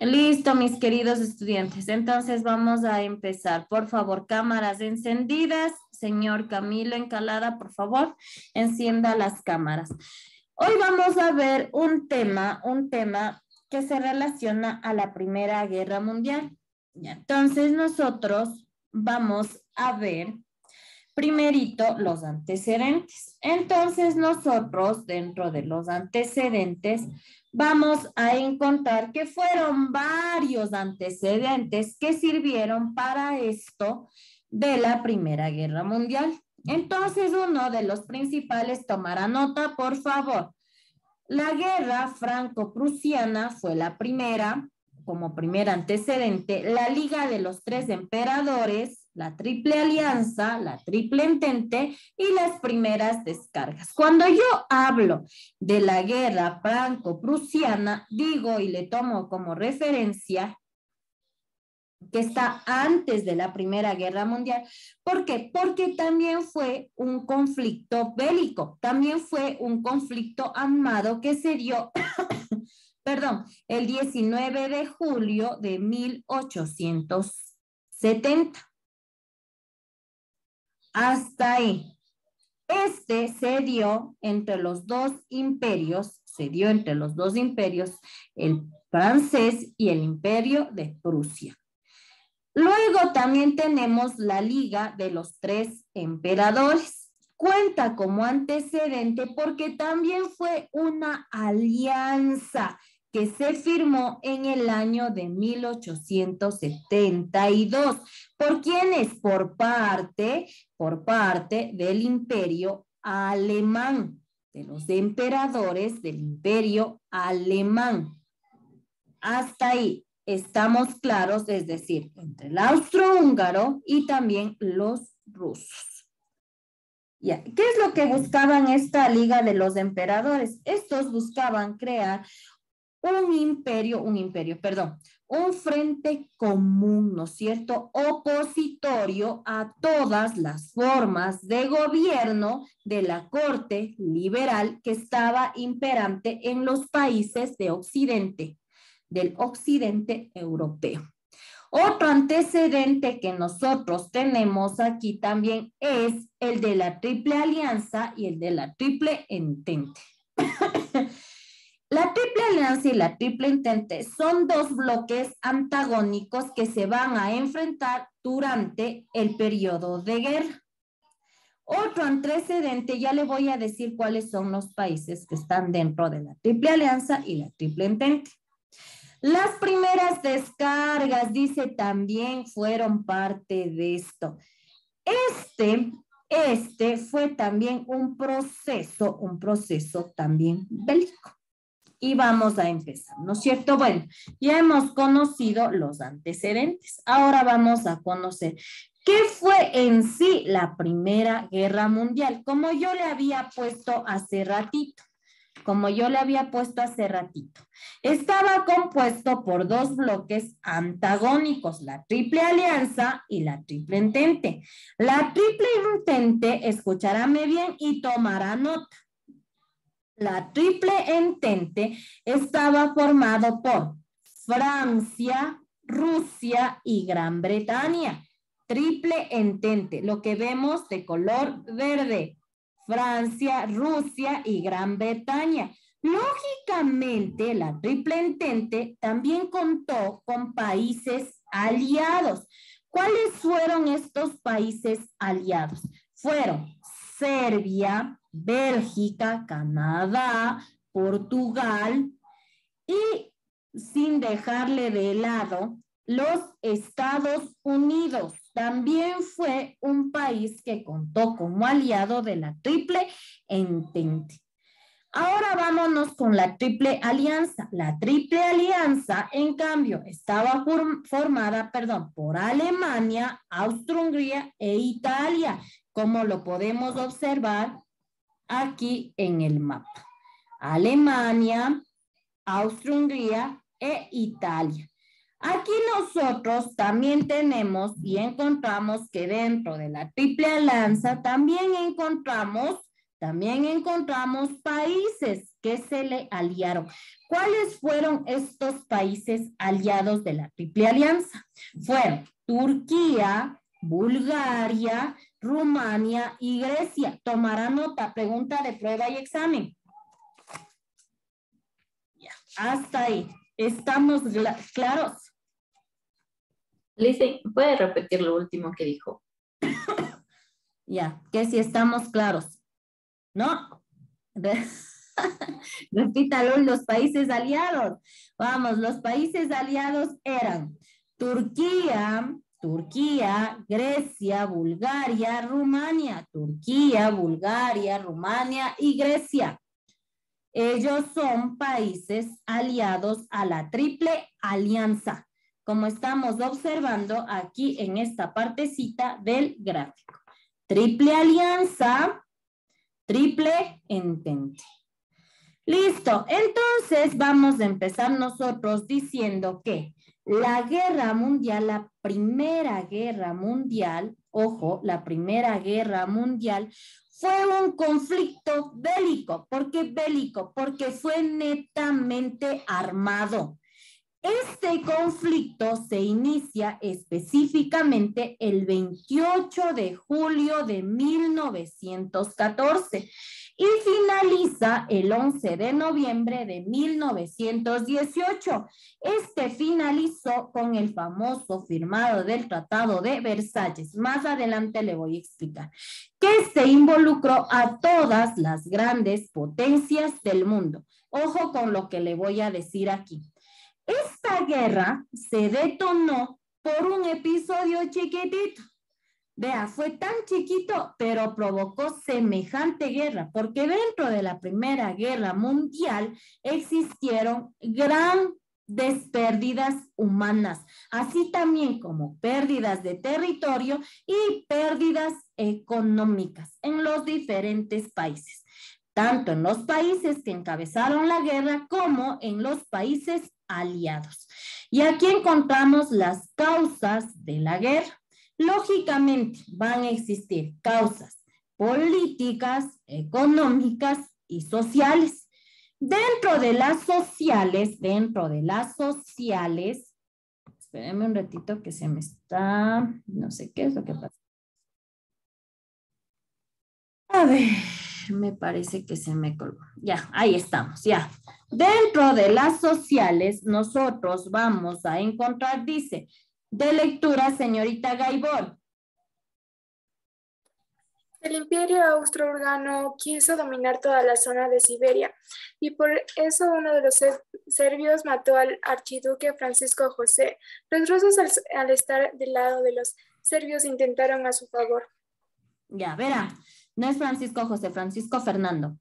Listo, mis queridos estudiantes. Entonces vamos a empezar. Por favor, cámaras encendidas. Señor Camilo Encalada, por favor, encienda las cámaras. Hoy vamos a ver un tema que se relaciona a la Primera Guerra Mundial. Entonces nosotros vamos a ver primerito los antecedentes. Entonces nosotros dentro de los antecedentes vamos a encontrar que fueron varios antecedentes que sirvieron para esto de la Primera Guerra Mundial. Entonces uno de los principales, tomará nota por favor. La guerra franco-prusiana fue la primera, como primer antecedente, la Liga de los Tres Emperadores, la Triple Alianza, la Triple Entente y las primeras descargas. Cuando yo hablo de la guerra franco-prusiana, digo y le tomo como referencia que está antes de la Primera Guerra Mundial. ¿Por qué? Porque también fue un conflicto bélico, también fue un conflicto armado que se dio, perdón, el 19 de julio de 1870. Hasta ahí. Este se dio entre los dos imperios, el francés y el imperio de Prusia. Luego también tenemos la Liga de los Tres Emperadores. Cuenta como antecedente porque también fue una alianza que se firmó en el año de 1872. ¿Por quiénes? Por parte del imperio alemán, de los emperadores del imperio alemán. Hasta ahí estamos claros, es decir, entre el austrohúngaro y también los rusos. Ya. ¿Qué es lo que buscaban esta Liga de los Emperadores? Estos buscaban crear un frente común, ¿no es cierto? Opositorio a todas las formas de gobierno de la corte liberal que estaba imperante en los países de Occidente, del occidente europeo. Otro antecedente que nosotros tenemos aquí también es el de la Triple Alianza y el de la Triple Entente. La Triple Alianza y la Triple Entente son dos bloques antagónicos que se van a enfrentar durante el periodo de guerra. Otro antecedente, ya le voy a decir cuáles son los países que están dentro de la Triple Alianza y la Triple Entente. Las primeras descargas, dice, también fueron parte de esto. Este fue también un proceso también bélico. Y vamos a empezar, ¿no es cierto? Bueno, ya hemos conocido los antecedentes. Ahora vamos a conocer qué fue en sí la Primera Guerra Mundial, como yo le había puesto hace ratito. Estaba compuesto por dos bloques antagónicos, la Triple Alianza y la Triple Entente. La Triple Entente, escucharáme bien y tomará nota. La Triple Entente estaba formado por Francia, Rusia y Gran Bretaña. Triple Entente, lo que vemos de color verde. Francia, Rusia y Gran Bretaña. Lógicamente, la Triple Entente también contó con países aliados. ¿Cuáles fueron estos países aliados? Fueron Serbia, Bélgica, Canadá, Portugal y, sin dejarle de lado, los Estados Unidos. También fue un país que contó como aliado de la Triple Entente. Ahora vámonos con la Triple Alianza. La Triple Alianza, en cambio, estaba formada por Alemania, Austria-Hungría e Italia, como lo podemos observar aquí en el mapa. Alemania, Austria-Hungría e Italia. Aquí nosotros también tenemos y encontramos que dentro de la Triple Alianza también encontramos también encontramos países que se le aliaron. ¿Cuáles fueron estos países aliados de la Triple Alianza? Fueron Turquía, Bulgaria, Rumania y Grecia. Tomará nota, pregunta de prueba y examen. Ya, hasta ahí. ¿Estamos claros? Lizzy, ¿puede repetir lo último que dijo? Ya, que si estamos claros. ¿No? Repítalo, los países aliados. Vamos, los países aliados eran Turquía, Grecia, Bulgaria, Rumania. Turquía, Bulgaria, Rumania y Grecia. Ellos son países aliados a la Triple Alianza, como estamos observando aquí en esta partecita del gráfico. Triple Alianza, Triple Entente. Listo, entonces vamos a empezar nosotros diciendo que la guerra mundial, la primera guerra mundial, ojo, la primera guerra mundial fue un conflicto bélico. ¿Por qué bélico? Porque fue netamente armado. Este conflicto se inicia específicamente el 28 de julio de 1914 y finaliza el 11 de noviembre de 1918. Este finalizó con el famoso firmado del Tratado de Versalles. Más adelante le voy a explicar. Que se involucró a todas las grandes potencias del mundo. Ojo con lo que le voy a decir aquí. Esta guerra se detonó por un episodio chiquitito. Vea, fue tan chiquito, pero provocó semejante guerra, porque dentro de la Primera Guerra Mundial existieron grandes pérdidas humanas, así también como pérdidas de territorio y pérdidas económicas en los diferentes países, tanto en los países que encabezaron la guerra como en los países aliados. Y aquí encontramos las causas de la guerra. Lógicamente van a existir causas políticas, económicas y sociales. Dentro de las sociales, espérenme un ratito que se me está, no sé qué es lo que pasa. A ver, me parece que se me colgó. Ya, ahí estamos, ya. Dentro de las sociales, nosotros vamos a encontrar, dice, de lectura, señorita Gaibor. El Imperio Austrohúngaro quiso dominar toda la zona de Siberia y por eso uno de los serbios mató al archiduque Francisco José. Los rusos, al estar del lado de los serbios, intentaron a su favor. Ya, verá, no es Francisco José, Francisco Fernando.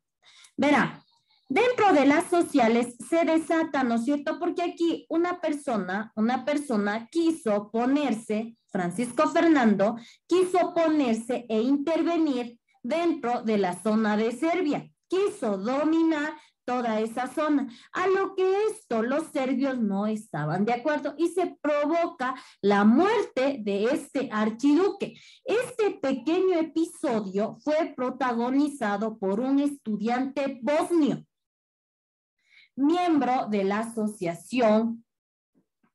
Verá, dentro de las sociales se desata, ¿no es cierto? Porque aquí una persona quiso ponerse, Francisco Fernando, quiso ponerse e intervenir dentro de la zona de Serbia. Quiso dominar toda esa zona, a lo que los serbios no estaban de acuerdo y se provoca la muerte de este archiduque. Este pequeño episodio fue protagonizado por un estudiante bosnio, miembro de la asociación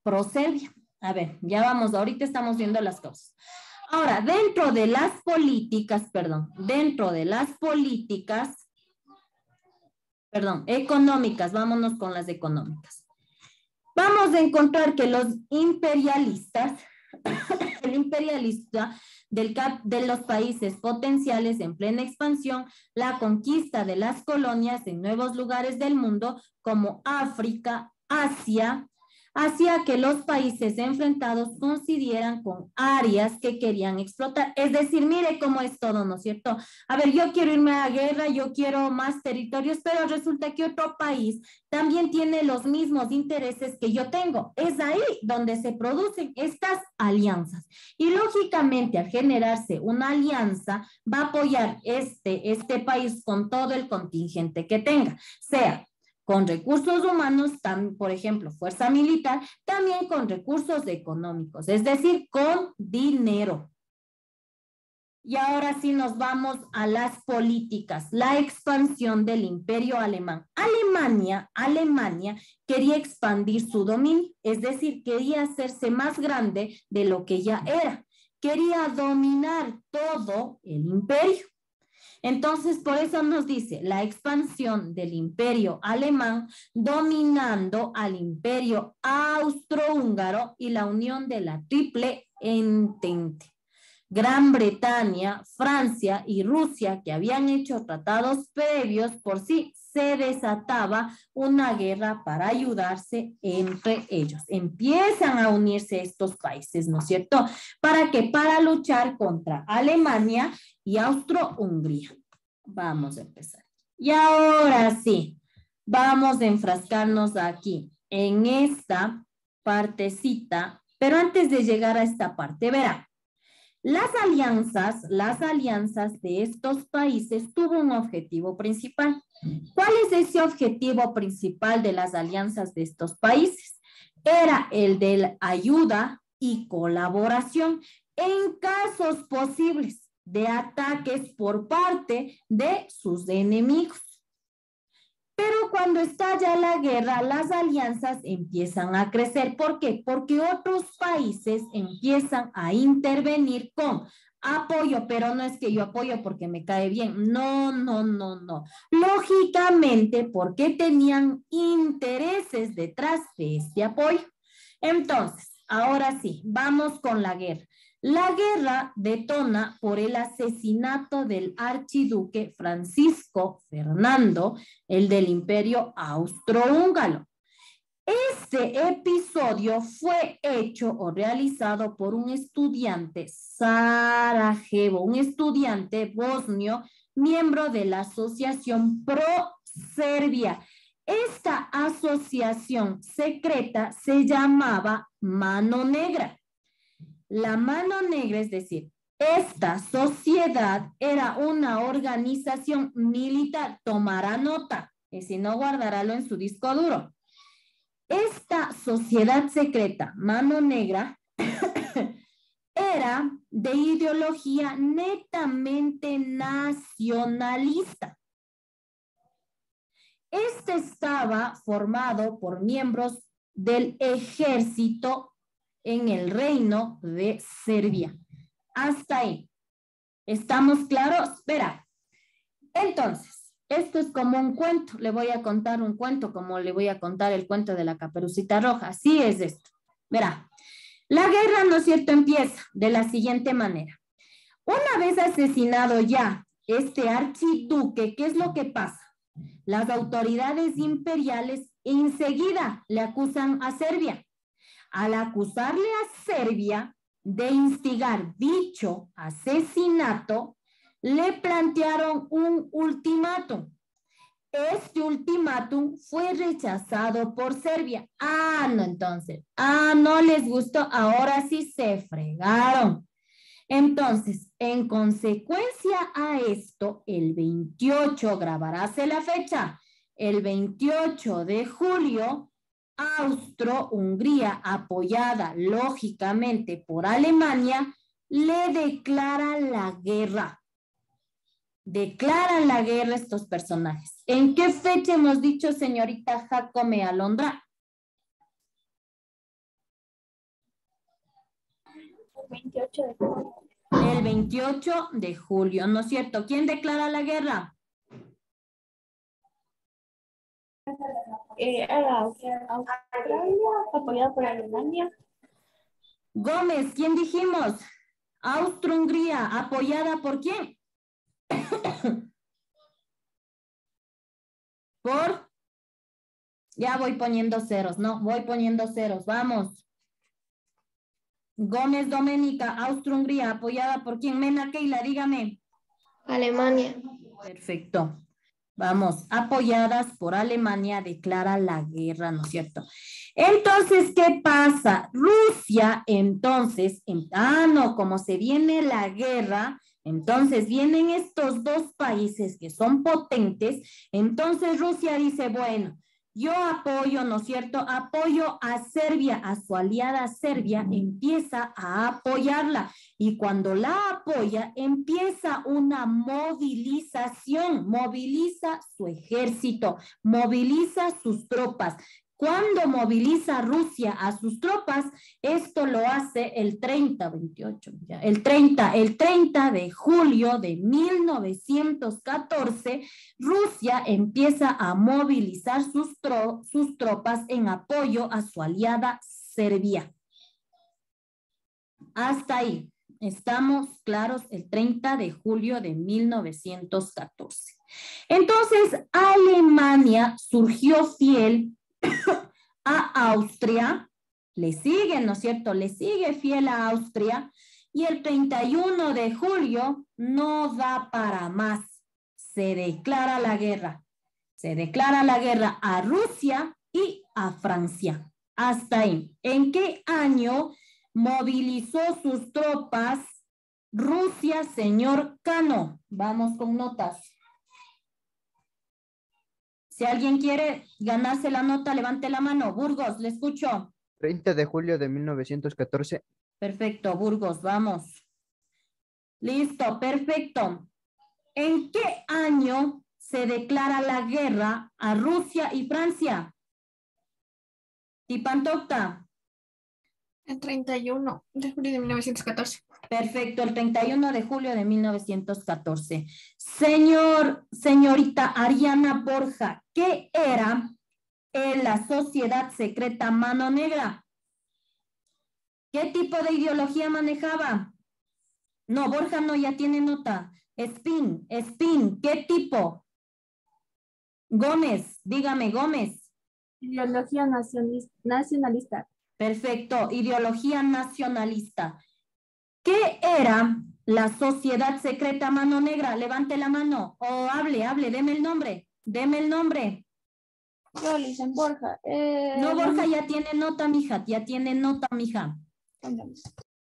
Pro-Serbia. A ver, ya vamos, ahorita estamos viendo las cosas. Ahora, dentro de las políticas económicas, vámonos con las económicas. Vamos a encontrar que los imperialistas, el imperialista de los países potenciales en plena expansión, la conquista de las colonias en nuevos lugares del mundo como África, Asia, hacía que los países enfrentados consideran con áreas que querían explotar. Es decir, mire cómo es todo, ¿no es cierto? A ver, yo quiero irme a la guerra, yo quiero más territorios, pero resulta que otro país también tiene los mismos intereses que yo tengo. Es ahí donde se producen estas alianzas. Y lógicamente, al generarse una alianza, va a apoyar este país con todo el contingente que tenga, sea con recursos humanos, por ejemplo, fuerza militar, también con recursos económicos, es decir, con dinero. Y ahora sí nos vamos a las políticas, la expansión del imperio alemán. Alemania quería expandir su dominio, es decir, quería hacerse más grande de lo que ya era. Quería dominar todo el imperio. Entonces, por eso nos dice la expansión del imperio alemán dominando al imperio austrohúngaro y la unión de la Triple Entente. Gran Bretaña, Francia y Rusia, que habían hecho tratados previos por sí, se desataba una guerra para ayudarse entre ellos. Empiezan a unirse estos países, ¿no es cierto? ¿Para qué? Para luchar contra Alemania y Austro-Hungría. Vamos a empezar. Y ahora sí, vamos a enfrascarnos aquí, en esta partecita, pero antes de llegar a esta parte, verán. Las alianzas de estos países tuvo un objetivo principal. ¿Cuál es ese objetivo principal de las alianzas de estos países? Era el de la ayuda y colaboración en casos posibles de ataques por parte de sus enemigos. Pero cuando estalla la guerra, las alianzas empiezan a crecer. ¿Por qué? Porque otros países empiezan a intervenir con apoyo, pero no es que yo apoyo porque me cae bien. No. Lógicamente, porque tenían intereses detrás de este apoyo. Entonces, ahora sí, vamos con la guerra. La guerra detona por el asesinato del archiduque Francisco Fernando, el del Imperio Austrohúngaro. Este episodio fue hecho o realizado por un estudiante Sarajevo, un estudiante bosnio, miembro de la Asociación Pro-Serbia. Esta asociación secreta se llamaba Mano Negra. La Mano Negra, es decir, esta sociedad era una organización militar. Tomará nota, y si no, guardarálo en su disco duro. Esta sociedad secreta, Mano Negra, era de ideología netamente nacionalista. Este estaba formado por miembros del ejército en el reino de Serbia. Hasta ahí. ¿Estamos claros? Verá. Entonces, esto es como un cuento. Le voy a contar un cuento como le voy a contar el cuento de la Caperucita Roja. Así es esto. Verá. La guerra, ¿no es cierto?, empieza de la siguiente manera. Una vez asesinado ya este archiduque, ¿qué es lo que pasa? Las autoridades imperiales enseguida le acusan a Serbia. Al acusarle a Serbia de instigar dicho asesinato, le plantearon un ultimátum. Este ultimátum fue rechazado por Serbia. No, entonces. No les gustó. Ahora sí se fregaron. Entonces, en consecuencia a esto, el 28, grabaráse la fecha, el 28 de julio, Austro-Hungría, apoyada lógicamente por Alemania, le declara la guerra. Declaran la guerra estos personajes. ¿En qué fecha hemos dicho, señorita Jacome Alondra? El 28 de julio. El 28 de julio, ¿no es cierto? ¿Quién declara la guerra? Australia, apoyada por Alemania. Gómez, ¿quién dijimos? Austro-Hungría, ¿apoyada por quién? Por... Ya voy poniendo ceros, no, voy poniendo ceros, vamos. Gómez Doménica, Austro-Hungría, apoyada por quién? Mena Keila, dígame. Alemania. Perfecto. Vamos, apoyadas por Alemania, declara la guerra, ¿no es cierto? Entonces, ¿qué pasa? Rusia, entonces, como se viene la guerra, entonces vienen estos dos países que son potentes, entonces Rusia dice, bueno, Yo apoyo, ¿no es cierto? Apoyo a Serbia, a su aliada Serbia, empieza a apoyarla. Y cuando la apoya, empieza una movilización, moviliza su ejército, moviliza sus tropas. Cuando moviliza Rusia a sus tropas, esto lo hace el 30 de julio de 1914, Rusia empieza a movilizar sus tropas en apoyo a su aliada Serbia. Hasta ahí. Estamos claros, el 30 de julio de 1914. Entonces, Alemania surgió fiel a Austria, le sigue, ¿no es cierto? Le sigue fiel a Austria y el 31 de julio no da para más. Se declara la guerra. Se declara la guerra a Rusia y a Francia. Hasta ahí. ¿En qué año movilizó sus tropas Rusia, señor Cano? Vamos con notas. Si alguien quiere ganarse la nota, levante la mano. Burgos, le escucho. 30 de julio de 1914. Perfecto, Burgos, vamos. Listo, perfecto. ¿En qué año se declara la guerra a Rusia y Francia? Tipantocta. El 31 de julio de 1914. Perfecto, el 31 de julio de 1914. Señorita Ariana Borja, ¿qué era en la sociedad secreta Mano Negra? ¿Qué tipo de ideología manejaba? No, Borja no, ya tiene nota. Spin, ¿qué tipo? Gómez, dígame, Gómez. Ideología nacionalista. Perfecto, ideología nacionalista. ¿Qué era la sociedad secreta Mano Negra? Levante la mano o hable, deme el nombre. Yo, Lisen Borja. No, Borja ya tiene nota, mija,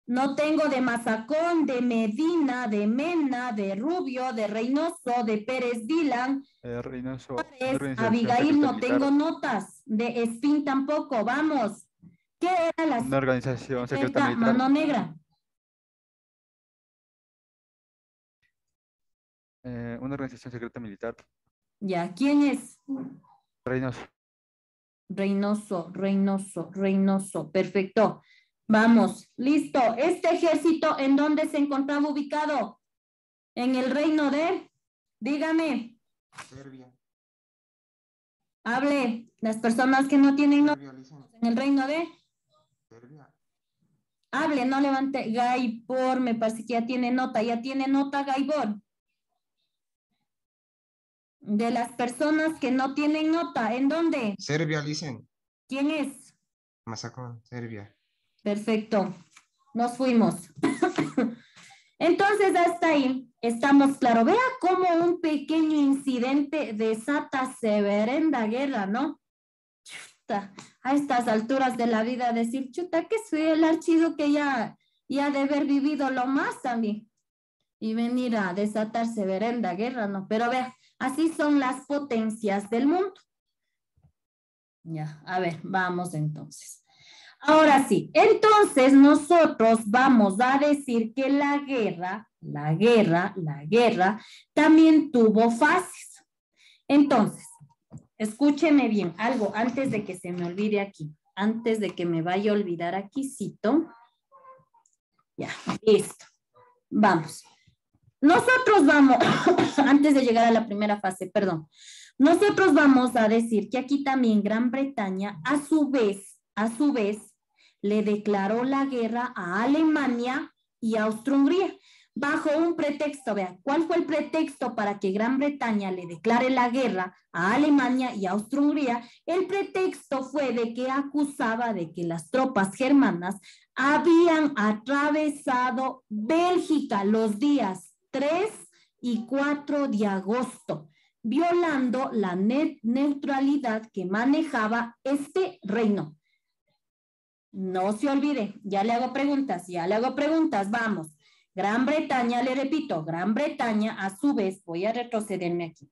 No tengo de Mazacón, de Medina, de Mena, de Rubio, de Reynoso, de Pérez Dylan. Reynoso. Abigail, no tengo notas. De Espín tampoco, vamos. ¿Qué era la Una organización secreta militar. Mano Negra? Una organización secreta militar. Ya, ¿quién es? Reynoso. Reynoso. Perfecto. Vamos, listo. Este ejército, ¿en dónde se encontraba ubicado? En el reino de, dígame. Serbia. Hable, las personas que no tienen nota. En el reino de Serbia. Hable, no levante. Gaibor, me parece que ya tiene nota, Gaibor. De las personas que no tienen nota, ¿en dónde? Serbia, listen. ¿Quién es? Mazacón, Serbia. Perfecto, nos fuimos. Entonces, hasta ahí estamos claros. Vea cómo un pequeño incidente desata severenda guerra, ¿no? Chuta, a estas alturas de la vida decir, chuta, que soy el archivo que ya de haber vivido lo más también. Y venir a desatar severenda guerra, ¿no? Pero vea, así son las potencias del mundo. Ya, a ver, vamos entonces. Ahora sí, entonces nosotros vamos a decir que la guerra también tuvo fases. Entonces, escúcheme bien, algo antes de que se me olvide aquí, antes de que me vaya a olvidar aquí, cito. Ya, listo. Vamos. Nosotros vamos, antes de llegar a la primera fase, perdón, nosotros vamos a decir que aquí también Gran Bretaña, a su vez, le declaró la guerra a Alemania y Austria-Hungría, bajo un pretexto. Vean, ¿cuál fue el pretexto para que Gran Bretaña le declare la guerra a Alemania y Austria-Hungría? El pretexto fue de que acusaba de que las tropas germanas habían atravesado Bélgica los días 3 y 4 de agosto, violando la neutralidad que manejaba este reino. No se olvide, ya le hago preguntas, vamos. Gran Bretaña, le repito, Gran Bretaña, a su vez, voy a retrocederme aquí.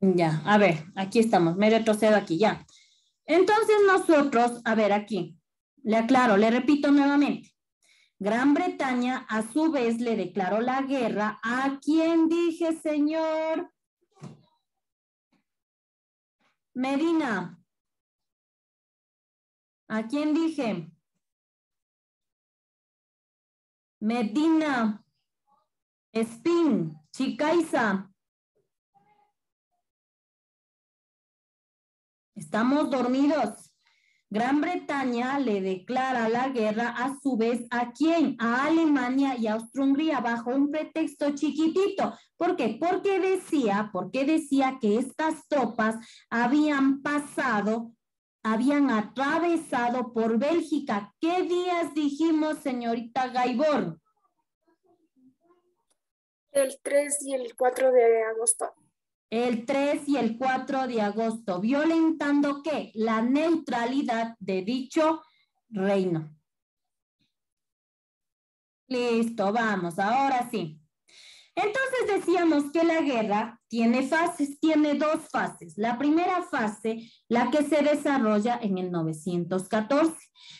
Ya, a ver, aquí estamos, me retrocedo aquí, ya. Entonces nosotros, a ver, aquí, le aclaro, le repito nuevamente. Gran Bretaña a su vez le declaró la guerra a quién dije, señor Medina. ¿A quién dije? Medina, Spin, Chicaiza. Estamos dormidos. Gran Bretaña le declara la guerra a su vez ¿a quién? A Alemania y Austria-Hungría bajo un pretexto chiquitito. ¿Por qué? Porque decía que estas tropas habían atravesado por Bélgica. ¿Qué días dijimos, señorita Gaibor? El 3 y el 4 de agosto. El 3 y el 4 de agosto, violentando ¿qué? La neutralidad de dicho reino. Listo, vamos, ahora sí. Entonces decíamos que la guerra tiene fases, tiene dos fases. La primera fase, la que se desarrolla en el 914.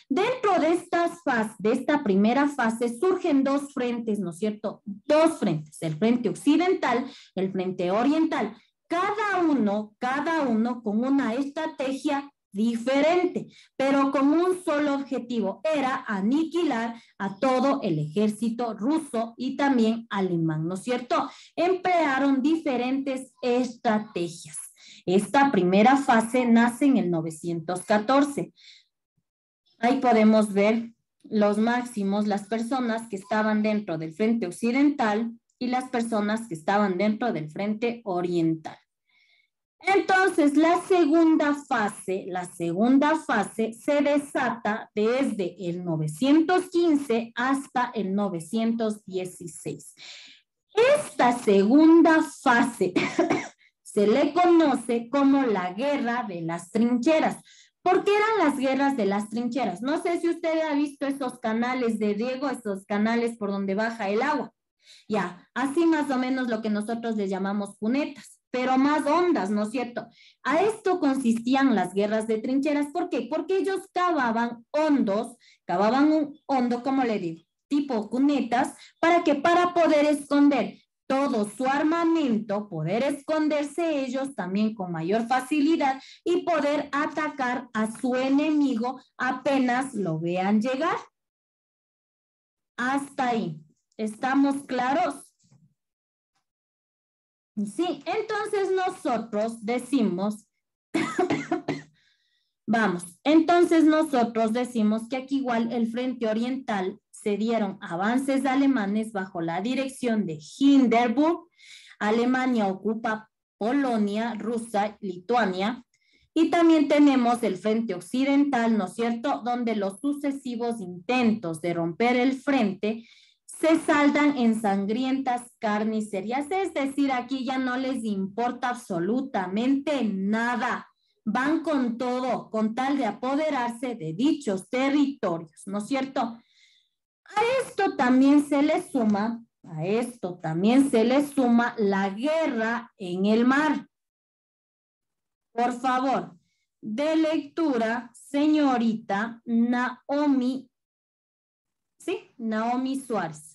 Dentro de esta primera fase surgen dos frentes, ¿no es cierto? Dos frentes, el frente occidental, el frente oriental. Cada uno con una estrategia diferente, pero con un solo objetivo, era aniquilar a todo el ejército ruso y también alemán, ¿no es cierto? Emplearon diferentes estrategias. Esta primera fase nace en el 914. Ahí podemos ver los máximos, las personas que estaban dentro del frente occidental y las personas que estaban dentro del frente oriental. Entonces, la segunda fase se desata desde el 915 hasta el 916. Esta segunda fase se le conoce como la guerra de las trincheras. ¿Por qué eran las guerras de las trincheras? No sé si usted ha visto esos canales de riego, esos canales por donde baja el agua. Ya, así más o menos lo que nosotros les llamamos cunetas, pero más hondas, ¿no es cierto? A esto consistían las guerras de trincheras. ¿Por qué? Porque ellos cavaban un hondo, como le digo, tipo cunetas, para poder esconder todo su armamento, poder esconderse ellos también con mayor facilidad y poder atacar a su enemigo apenas lo vean llegar. Hasta ahí. ¿Estamos claros? Sí, entonces nosotros decimos, nosotros decimos que aquí igual el frente oriental se dieron avances alemanes bajo la dirección de Hindenburg. Alemania ocupa Polonia, Rusia, Lituania. Y también tenemos el frente occidental, ¿no es cierto?, donde los sucesivos intentos de romper el frente se saldan en sangrientas carnicerías. Es decir, aquí ya no les importa absolutamente nada. Van con todo, con tal de apoderarse de dichos territorios, ¿no es cierto? A esto también se le suma la guerra en el mar. Por favor, de lectura, señorita Naomi, ¿sí? Naomi Suárez.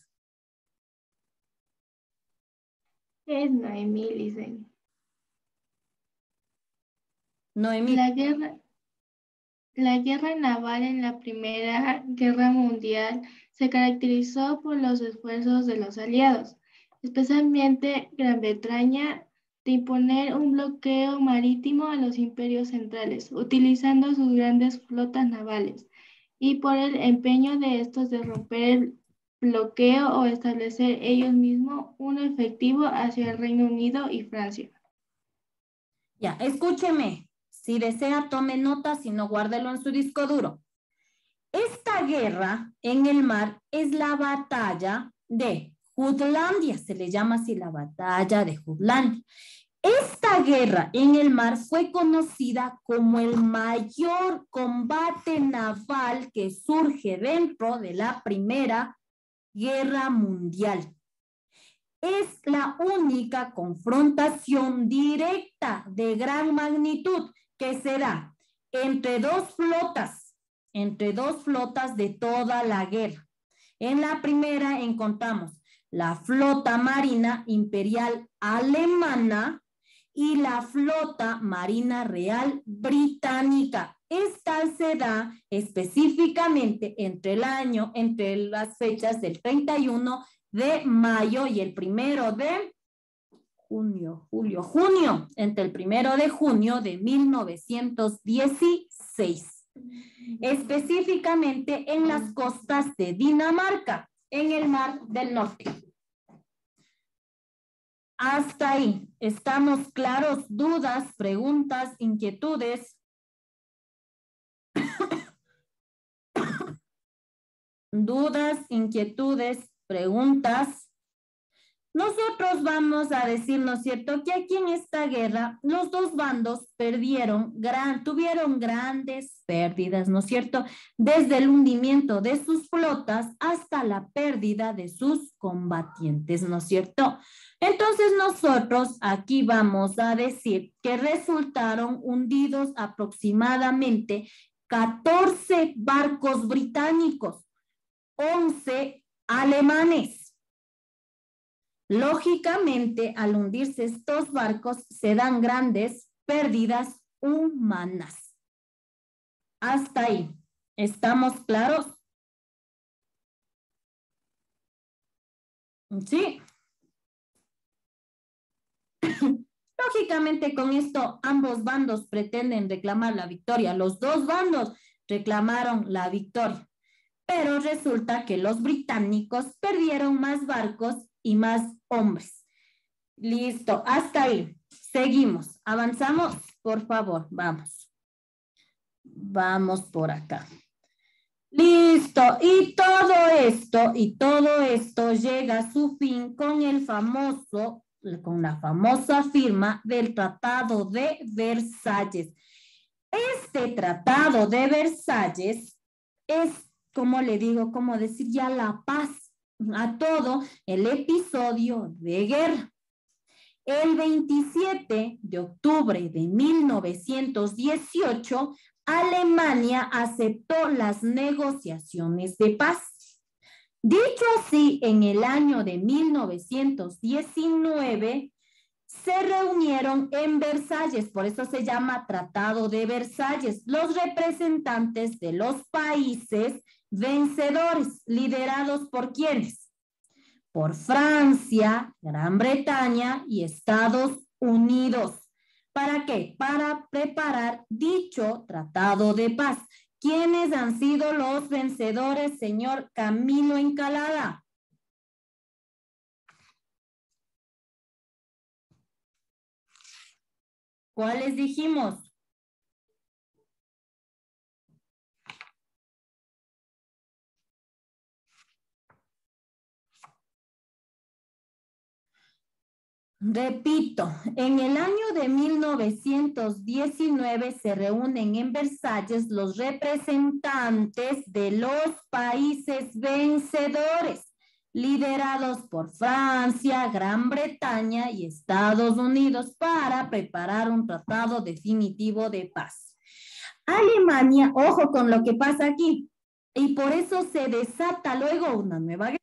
Es Noemí, dicen. Noemí. La guerra naval en la Primera Guerra Mundial se caracterizó por los esfuerzos de los aliados, especialmente Gran Bretaña, de imponer un bloqueo marítimo a los imperios centrales, utilizando sus grandes flotas navales, y por el empeño de estos de romper el bloqueo o establecer ellos mismos un efectivo hacia el Reino Unido y Francia. Ya, escúcheme. Si desea, tome nota, si no, guárdelo en su disco duro. Esta guerra en el mar es la batalla de Jutlandia, se le llama así la batalla de Jutlandia. Esta guerra en el mar fue conocida como el mayor combate naval que surge dentro de la Primera Guerra Mundial. es la única confrontación directa de gran magnitud que se da entre dos flotas de toda la guerra. En la primera encontramos la flota marina imperial alemana y la flota marina real británica. Esta se da específicamente entre las fechas del 31 de mayo y el 1 de junio, entre el 1 de junio de 1916, específicamente en las costas de Dinamarca, en el Mar del Norte. Hasta ahí, ¿estamos claros? ¿Dudas, preguntas, inquietudes? ¿Dudas, inquietudes, preguntas? Nosotros vamos a decir, ¿no es cierto?, que aquí en esta guerra los dos bandos tuvieron grandes pérdidas, ¿no es cierto?, desde el hundimiento de sus flotas hasta la pérdida de sus combatientes, ¿no es cierto? Entonces nosotros aquí vamos a decir que resultaron hundidos aproximadamente 14 barcos británicos, 11 alemanes. Lógicamente, al hundirse estos barcos, se dan grandes pérdidas humanas. Hasta ahí. ¿Estamos claros? Sí. Lógicamente, con esto, ambos bandos pretenden reclamar la victoria. Los dos bandos reclamaron la victoria. Pero resulta que los británicos perdieron más barcos y más hombres. Listo, hasta ahí. Seguimos, avanzamos, por favor, vamos. Vamos por acá. Listo, y todo esto llega a su fin con la famosa firma del Tratado de Versalles. Este Tratado de Versalles es, como le digo, como decir ya la paz a todo el episodio de guerra. El 27 de octubre de 1918, Alemania aceptó las negociaciones de paz. Dicho así, en el año de 1919 se reunieron en Versalles, por eso se llama Tratado de Versalles, los representantes de los países vencedores, liderados por ¿quiénes? Por Francia, Gran Bretaña y Estados Unidos. ¿Para qué? Para preparar dicho tratado de paz. ¿Quiénes han sido los vencedores, señor Camilo Encalada? ¿Cuáles dijimos? Repito, en el año de 1919 se reúnen en Versalles los representantes de los países vencedores, liderados por Francia, Gran Bretaña y Estados Unidos, para preparar un tratado definitivo de paz. Alemania, ojo con lo que pasa aquí, y por eso se desata luego una nueva guerra.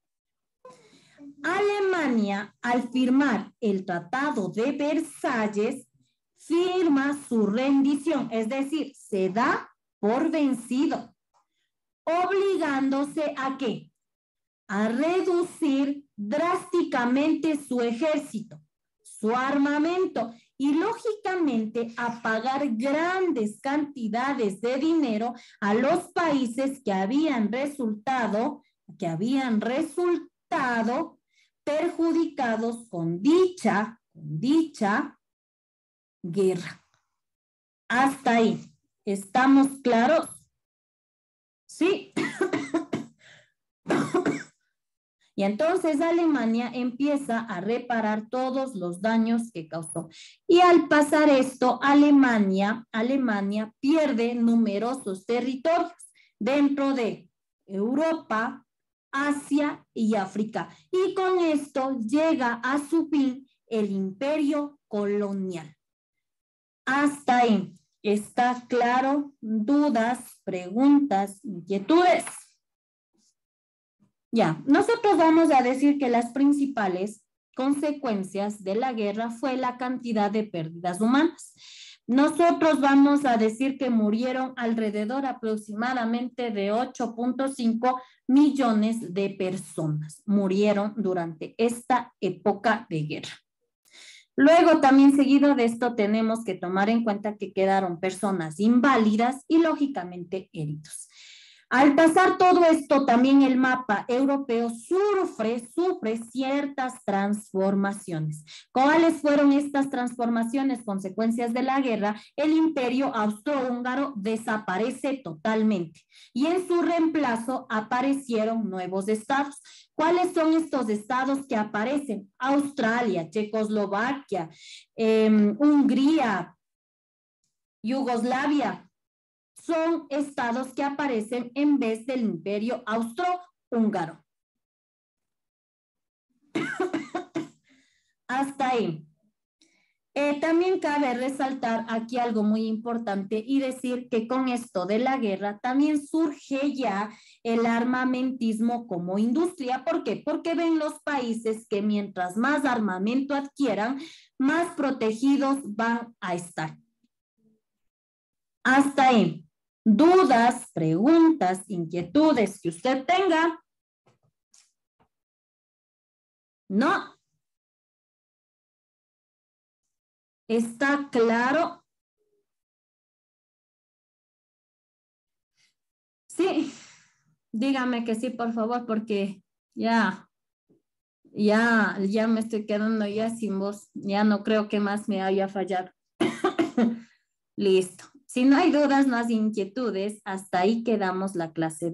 Alemania, al firmar el Tratado de Versalles, firma su rendición, es decir, se da por vencido, obligándose ¿a qué? A reducir drásticamente su ejército, su armamento y lógicamente a pagar grandes cantidades de dinero a los países que habían resultado perjudicados con dicha guerra. Hasta ahí. ¿Estamos claros? Sí. Y entonces Alemania empieza a reparar todos los daños que causó. Y al pasar esto, Alemania pierde numerosos territorios dentro de Europa, Asia y África. Y con esto llega a su fin el imperio colonial. Hasta ahí. ¿Está claro? ¿Dudas, preguntas, inquietudes? Ya, nosotros vamos a decir que las principales consecuencias de la guerra fue la cantidad de pérdidas humanas. Nosotros vamos a decir que murieron alrededor aproximadamente de 8.5 millones de personas. Murieron durante esta época de guerra. Luego, también seguido de esto, tenemos que tomar en cuenta que quedaron personas inválidas y lógicamente heridos. Al pasar todo esto, también el mapa europeo sufre ciertas transformaciones. ¿Cuáles fueron estas transformaciones? Consecuencias de la guerra. El imperio austrohúngaro desaparece totalmente y en su reemplazo aparecieron nuevos estados. ¿Cuáles son estos estados que aparecen? Australia, Checoslovaquia, Hungría, Yugoslavia. Son estados que aparecen en vez del imperio austrohúngaro. Hasta ahí. También cabe resaltar aquí algo muy importante y decir que con esto de la guerra también surge ya el armamentismo como industria. ¿Por qué? Porque ven los países que mientras más armamento adquieran, más protegidos van a estar. Hasta ahí. Dudas, preguntas, inquietudes que usted tenga. ¿No? ¿Está claro? Sí. Dígame que sí, por favor, porque ya me estoy quedando ya sin voz. Ya no creo que más me haya fallado. Listo. Si no hay dudas, no hay inquietudes, hasta ahí quedamos la clase de